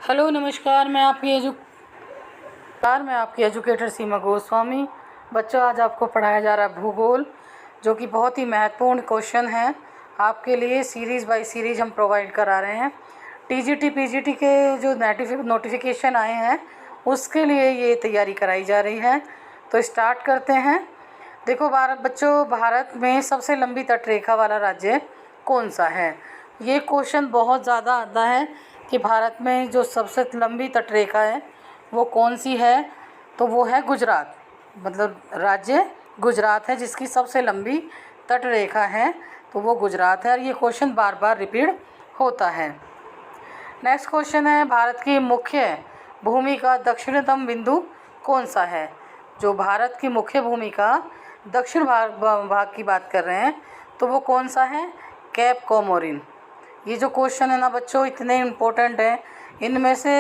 Hello नमस्कार, मैं आपकी एजुकेटर सीमा गोस्वामी। बच्चों, आज आपको पढ़ाया जा रहा है भूगोल, जो कि बहुत ही महत्वपूर्ण क्वेश्चन है आपके लिए। सीरीज़ बाय सीरीज़ हम प्रोवाइड करा रहे हैं। टीजीटी पीजीटी के जो नोटिफिकेशन आए हैं उसके लिए ये तैयारी कराई जा रही है। तो स्टार्ट करते हैं। देखो भारत में सबसे लंबी तटरेखा वाला राज्य कौन सा है? ये क्वेश्चन बहुत ज़्यादा आता है कि भारत में जो सबसे लंबी तटरेखा है वो कौन सी है, तो वो है गुजरात। मतलब राज्य गुजरात है जिसकी सबसे लंबी तटरेखा है, तो वो गुजरात है। और ये क्वेश्चन बार बार रिपीट होता है। नेक्स्ट क्वेश्चन है, भारत की मुख्य भूमि का दक्षिणतम बिंदु कौन सा है? जो भारत की मुख्य भूमि का दक्षिण भाग की बात कर रहे हैं, तो वो कौन सा है? Cap Comorin. ये जो क्वेश्चन है ना बच्चों, इतने इम्पोर्टेंट हैं, इनमें से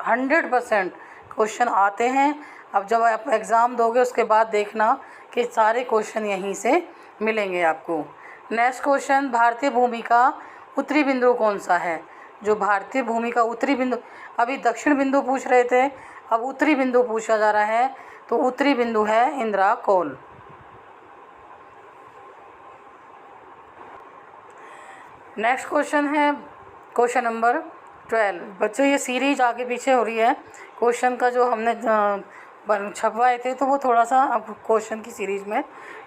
100% क्वेश्चन आते हैं। अब जब आप एग्ज़ाम दोगे उसके बाद देखना कि सारे क्वेश्चन यहीं से मिलेंगे आपको। नेक्स्ट क्वेश्चन, भारतीय भूमि का उत्तरी बिंदु कौन सा है? जो भारतीय भूमि का उत्तरी बिंदु, अभी दक्षिण बिंदु पूछ रहे थे, अब उत्तरी बिंदु पूछा जा रहा है, तो उत्तरी बिंदु है इंदिरा कोल। नेक्स्ट क्वेश्चन है क्वेश्चन नंबर 12। बच्चों, ये सीरीज आगे पीछे हो रही है। क्वेश्चन का जो हमने छपवाए थे तो वो थोड़ा सा अब क्वेश्चन की सीरीज में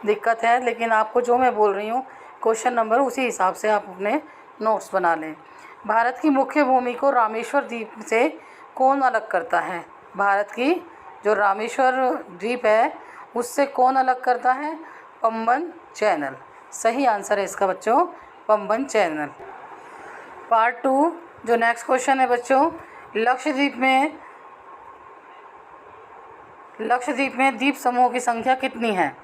दिक्कत है, लेकिन आपको जो मैं बोल रही हूँ क्वेश्चन नंबर, उसी हिसाब से आप अपने नोट्स बना लें। भारत की मुख्य भूमि को रामेश्वर द्वीप से कौन अलग करता है? भारत की जो रामेश्वर द्वीप है उससे कौन अलग करता है? पंबन चैनल। सही आंसर है इसका बच्चों, पंबन चैनल। पार्ट 2 जो नेक्स्ट क्वेश्चन है बच्चों, लक्षद्वीप में द्वीप समूह की संख्या कितनी है?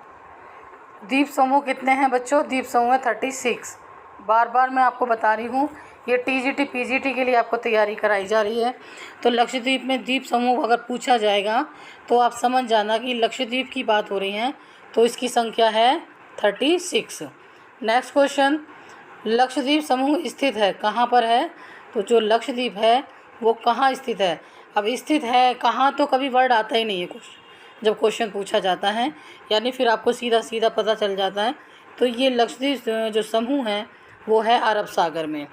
द्वीप समूह कितने हैं बच्चों? द्वीप समूह है 36। बार बार मैं आपको बता रही हूँ, ये टीजीटी पीजीटी के लिए आपको तैयारी कराई जा रही है। तो लक्षद्वीप में द्वीप समूह अगर पूछा जाएगा तो आप समझ जाना कि लक्षद्वीप की बात हो रही है, तो इसकी संख्या है 36। नेक्स्ट क्वेश्चन, लक्षद्वीप समूह स्थित है कहाँ पर है? तो जो लक्षद्वीप है वो कहाँ स्थित है? अब स्थित है कहाँ तो कभी वर्ड आता ही नहीं है कुछ जब क्वेश्चन पूछा जाता है, यानी फिर आपको सीधा सीधा पता चल जाता है। तो ये लक्षद्वीप जो समूह है वो है अरब सागर में।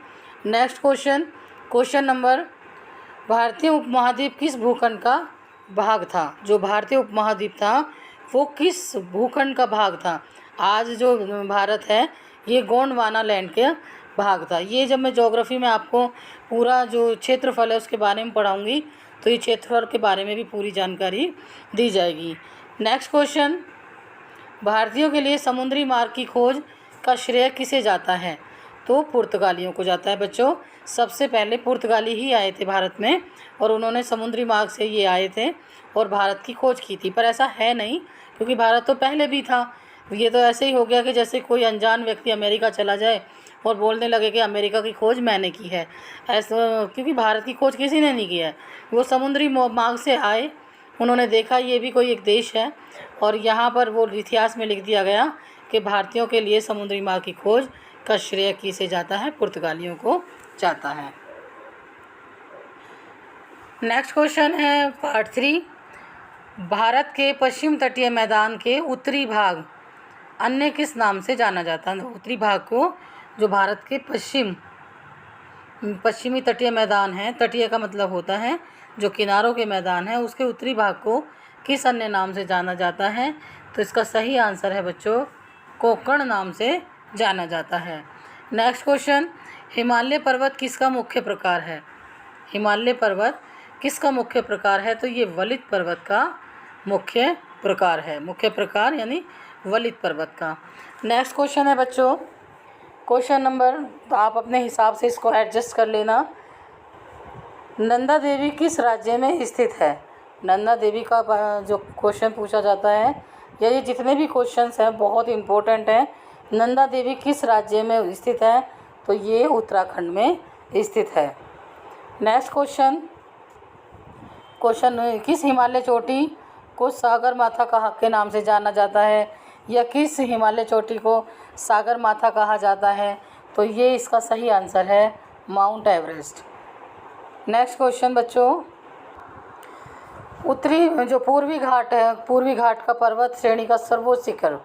नेक्स्ट क्वेश्चन नंबर, भारतीय उपमहाद्वीप किस भूखंड का भाग था? जो भारतीय उपमहाद्वीप था वो किस भूखंड का भाग था? आज जो भारत है ये गोंडवाना लैंड के भाग था। ये जब मैं ज्योग्राफी में आपको पूरा जो क्षेत्रफल है उसके बारे में पढ़ाऊंगी तो ये क्षेत्रफल के बारे में भी पूरी जानकारी दी जाएगी। नेक्स्ट क्वेश्चन, भारतीयों के लिए समुद्री मार्ग की खोज का श्रेय किसे जाता है? तो पुर्तगालियों को जाता है बच्चों। सबसे पहले पुर्तगाली ही आए थे भारत में और उन्होंने समुद्री मार्ग से ये आए थे और भारत की खोज की थी। पर ऐसा है नहीं, क्योंकि भारत तो पहले भी था। ये तो ऐसे ही हो गया कि जैसे कोई अनजान व्यक्ति अमेरिका चला जाए और बोलने लगे कि अमेरिका की खोज मैंने की है। ऐसा, क्योंकि भारत की खोज किसी ने नहीं की है। वो समुद्री मार्ग से आए, उन्होंने देखा ये भी कोई एक देश है, और यहाँ पर वो इतिहास में लिख दिया गया कि भारतीयों के लिए समुद्री मार्ग की खोज का श्रेय किसे जाता है? पुर्तगालियों को जाता है। नेक्स्ट क्वेश्चन है पार्ट 3, भारत के पश्चिम तटीय मैदान के उत्तरी भाग अन्य किस नाम से जाना जाता है? उत्तरी भाग को, जो भारत के पश्चिमी तटीय मैदान है, तटीय का मतलब होता है जो किनारों के मैदान है, उसके उत्तरी भाग को किस अन्य नाम से जाना जाता है? तो इसका सही आंसर है बच्चों, कोंकण नाम से जाना जाता है। नेक्स्ट क्वेश्चन, हिमालय पर्वत किसका मुख्य प्रकार है? हिमालय पर्वत किसका मुख्य प्रकार है? तो ये वलित पर्वत का मुख्य प्रकार है। मुख्य प्रकार यानी वलित पर्वत का। नेक्स्ट क्वेश्चन है बच्चों क्वेश्चन नंबर, तो आप अपने हिसाब से इसको एडजस्ट कर लेना। नंदा देवी किस राज्य में स्थित है? नंदा देवी का जो क्वेश्चन पूछा जाता है, या ये जितने भी क्वेश्चंस हैं बहुत इंपॉर्टेंट हैं। नंदा देवी किस राज्य में स्थित है? तो ये उत्तराखंड में स्थित है। नेक्स्ट क्वेश्चन, किस हिमालय चोटी को सागर माथा के नाम से जाना जाता है, या किस हिमालय चोटी को सागर माथा कहा जाता है? तो ये इसका सही आंसर है माउंट एवरेस्ट। नेक्स्ट क्वेश्चन बच्चों, उत्तरी जो पूर्वी घाट है, पूर्वी घाट का पर्वत श्रेणी का सर्वोच्च शिखर,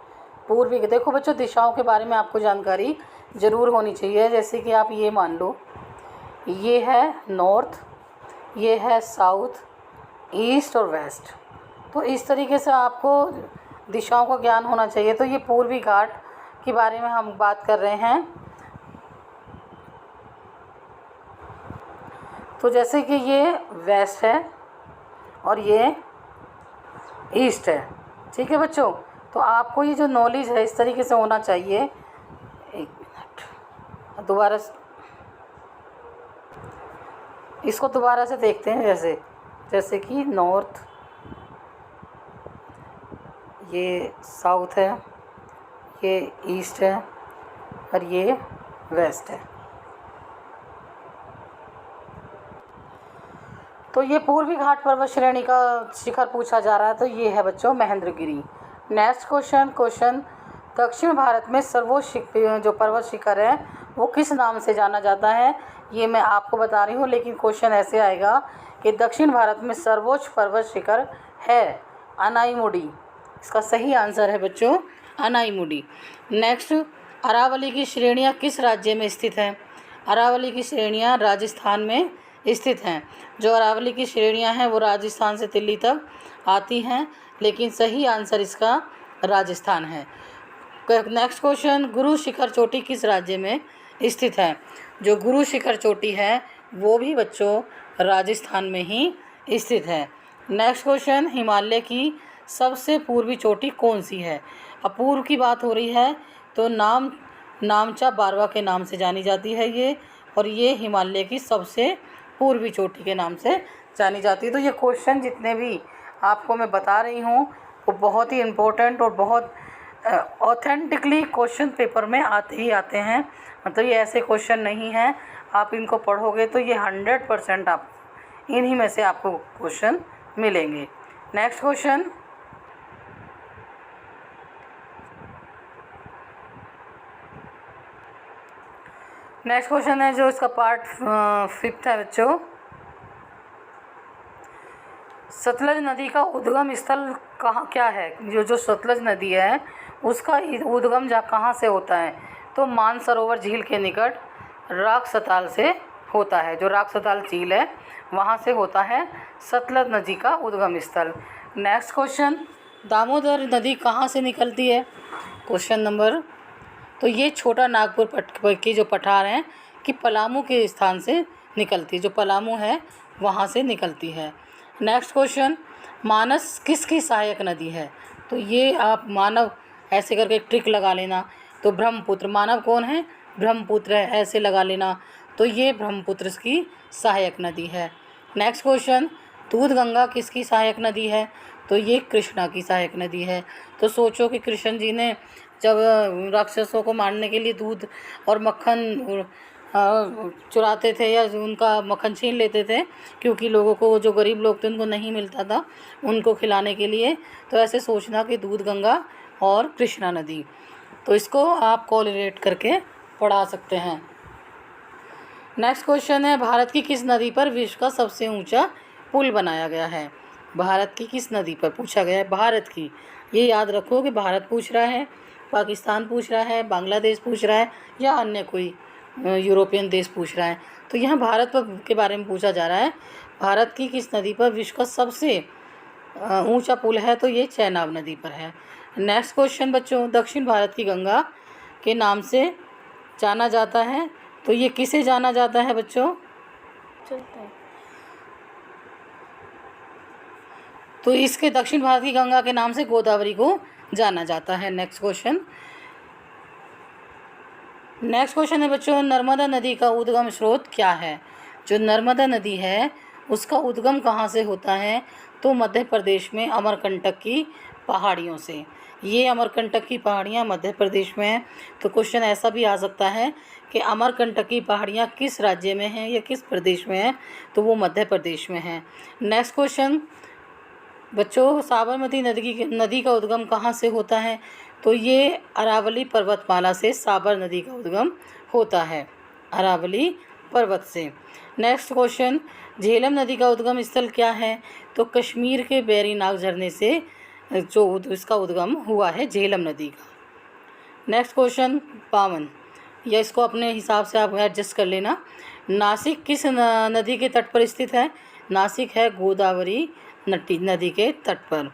पूर्वी, देखो बच्चों दिशाओं के बारे में आपको जानकारी ज़रूर होनी चाहिए। जैसे कि आप ये मान लो, ये है नॉर्थ, ये है साउथ, ईस्ट और वेस्ट। तो इस तरीके से आपको दिशाओं का ज्ञान होना चाहिए। तो ये पूर्वी घाट के बारे में हम बात कर रहे हैं। तो जैसे कि ये वेस्ट है और ये ईस्ट है, ठीक है बच्चों। तो आपको ये जो नॉलेज है इस तरीके से होना चाहिए। एक मिनट, दोबारा इसको दोबारा से देखते हैं। जैसे कि नॉर्थ, ये साउथ है, ये ईस्ट है और ये वेस्ट है। तो ये पूर्वी घाट पर्वत श्रेणी का शिखर पूछा जा रहा है। तो ये है बच्चों महेंद्रगिरी। नेक्स्ट क्वेश्चन, दक्षिण भारत में सर्वोच्च जो पर्वत शिखर है वो किस नाम से जाना जाता है? ये मैं आपको बता रही हूँ, लेकिन क्वेश्चन ऐसे आएगा कि दक्षिण भारत में सर्वोच्च पर्वत शिखर है अनाईमुडी। इसका सही आंसर है बच्चों अनाईमुडी। नेक्स्ट, अरावली की श्रेणियाँ किस राज्य में स्थित हैं? अरावली की श्रेणियाँ राजस्थान में स्थित हैं। जो अरावली की श्रेणियाँ हैं वो राजस्थान से दिल्ली तक आती हैं, लेकिन सही आंसर इसका राजस्थान है। नेक्स्ट क्वेश्चन, गुरु शिखर चोटी किस राज्य में स्थित है? जो गुरु शिखर चोटी है वो भी बच्चों राजस्थान में ही स्थित है। नेक्स्ट क्वेश्चन, हिमालय की सबसे पूर्वी चोटी कौन सी है? अब पूर्व की बात हो रही है तो नामचा बारवा के नाम से जानी जाती है ये, और ये हिमालय की सबसे पूर्वी चोटी के नाम से जानी जाती है। तो ये क्वेश्चन जितने भी आपको मैं बता रही हूँ वो बहुत ही इम्पोर्टेंट और बहुत ऑथेंटिकली क्वेश्चन पेपर में आते ही आते हैं। मतलब ये ऐसे क्वेश्चन नहीं हैं, आप इनको पढ़ोगे तो ये 100% आप इन्हीं में से आपको क्वेश्चन मिलेंगे। नेक्स्ट क्वेश्चन, है जो इसका पार्ट 5 है बच्चों, सतलज नदी का उद्गम स्थल क्या है? जो सतलज नदी है उसका उद्गम कहाँ से होता है? तो मानसरोवर झील के निकट राक्षताल से होता है। जो राक्षताल झील है वहाँ से होता है सतलज नदी का उद्गम स्थल। नेक्स्ट क्वेश्चन, दामोदर नदी कहाँ से निकलती है? क्वेश्चन नंबर, तो ये छोटा नागपुर की जो पठार हैं कि पलामू के स्थान से निकलती है। जो पलामू है वहाँ से निकलती है। नेक्स्ट क्वेश्चन, मानस किसकी सहायक नदी है? तो ये आप मानव ऐसे करके एक ट्रिक लगा लेना। तो ब्रह्मपुत्र, मानव कौन है? ब्रह्मपुत्र है, ऐसे लगा लेना। तो ये ब्रह्मपुत्र की सहायक नदी है। नेक्स्ट क्वेश्चन, दूध गंगा किसकी सहायक नदी है? तो ये कृष्णा की सहायक नदी है। तो सोचो कि कृष्ण जी ने जब राक्षसों को मारने के लिए दूध और मक्खन चुराते थे या उनका मक्खन छीन लेते थे, क्योंकि लोगों को, जो गरीब लोग थे उनको नहीं मिलता था उनको खिलाने के लिए। तो ऐसे सोचना कि दूध गंगा और कृष्णा नदी, तो इसको आप कोरिलेट करके पढ़ा सकते हैं। नेक्स्ट क्वेश्चन है, भारत की किस नदी पर विश्व का सबसे ऊंचा पुल बनाया गया है? भारत की किस नदी पर पूछा गया है? भारत की, ये याद रखो कि भारत पूछ रहा है, पाकिस्तान पूछ रहा है, बांग्लादेश पूछ रहा है या अन्य कोई यूरोपियन देश पूछ रहा है। तो यहाँ भारत के बारे में पूछा जा रहा है। भारत की किस नदी पर विश्व का सबसे ऊंचा पुल है? तो ये चेनाब नदी पर है। नेक्स्ट क्वेश्चन बच्चों, दक्षिण भारत की गंगा के नाम से जाना जाता है, तो ये किसे जाना जाता है बच्चों? चलता है। तो इसके दक्षिण भारत की गंगा के नाम से गोदावरी को जाना जाता है। नेक्स्ट क्वेश्चन है बच्चों, नर्मदा नदी का उद्गम स्रोत क्या है? जो नर्मदा नदी है उसका उद्गम कहाँ से होता है? तो मध्य प्रदेश में अमरकंटक की पहाड़ियों से। ये अमरकंटक की पहाड़ियाँ मध्य प्रदेश में हैं। तो क्वेश्चन ऐसा भी आ सकता है कि अमरकंटक की पहाड़ियाँ किस राज्य में हैं या किस प्रदेश में हैं? तो वो मध्य प्रदेश में हैं। नेक्स्ट क्वेश्चन बच्चों, साबरमती नदी का उद्गम कहाँ से होता है? तो ये अरावली पर्वतमाला से साबर नदी का उद्गम होता है। अरावली पर्वत से। नेक्स्ट क्वेश्चन, झेलम नदी का उद्गम स्थल क्या है? तो कश्मीर के बैरीनाग झरने से जो इसका उद्गम हुआ है झेलम नदी का। नेक्स्ट क्वेश्चन, 52, या इसको अपने हिसाब से आप एडजस्ट कर लेना। नासिक किस नदी के तट पर स्थित है? नासिक है गोदावरी नदी के तट पर।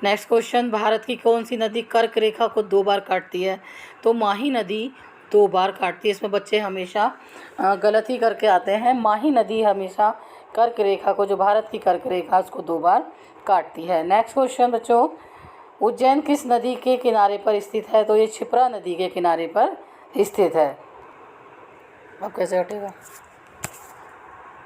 नेक्स्ट क्वेश्चन, भारत की कौन सी नदी कर्क रेखा को 2 बार काटती है? तो माही नदी 2 बार काटती है। इसमें बच्चे हमेशा गलत ही करके आते हैं। माही नदी हमेशा कर्क रेखा को, जो भारत की कर्क रेखा उसको 2 बार काटती है। नेक्स्ट क्वेश्चन बच्चों, उज्जैन किस नदी के किनारे पर स्थित है? तो ये क्षिप्रा नदी के किनारे पर स्थित है। अब कैसे हटेगा?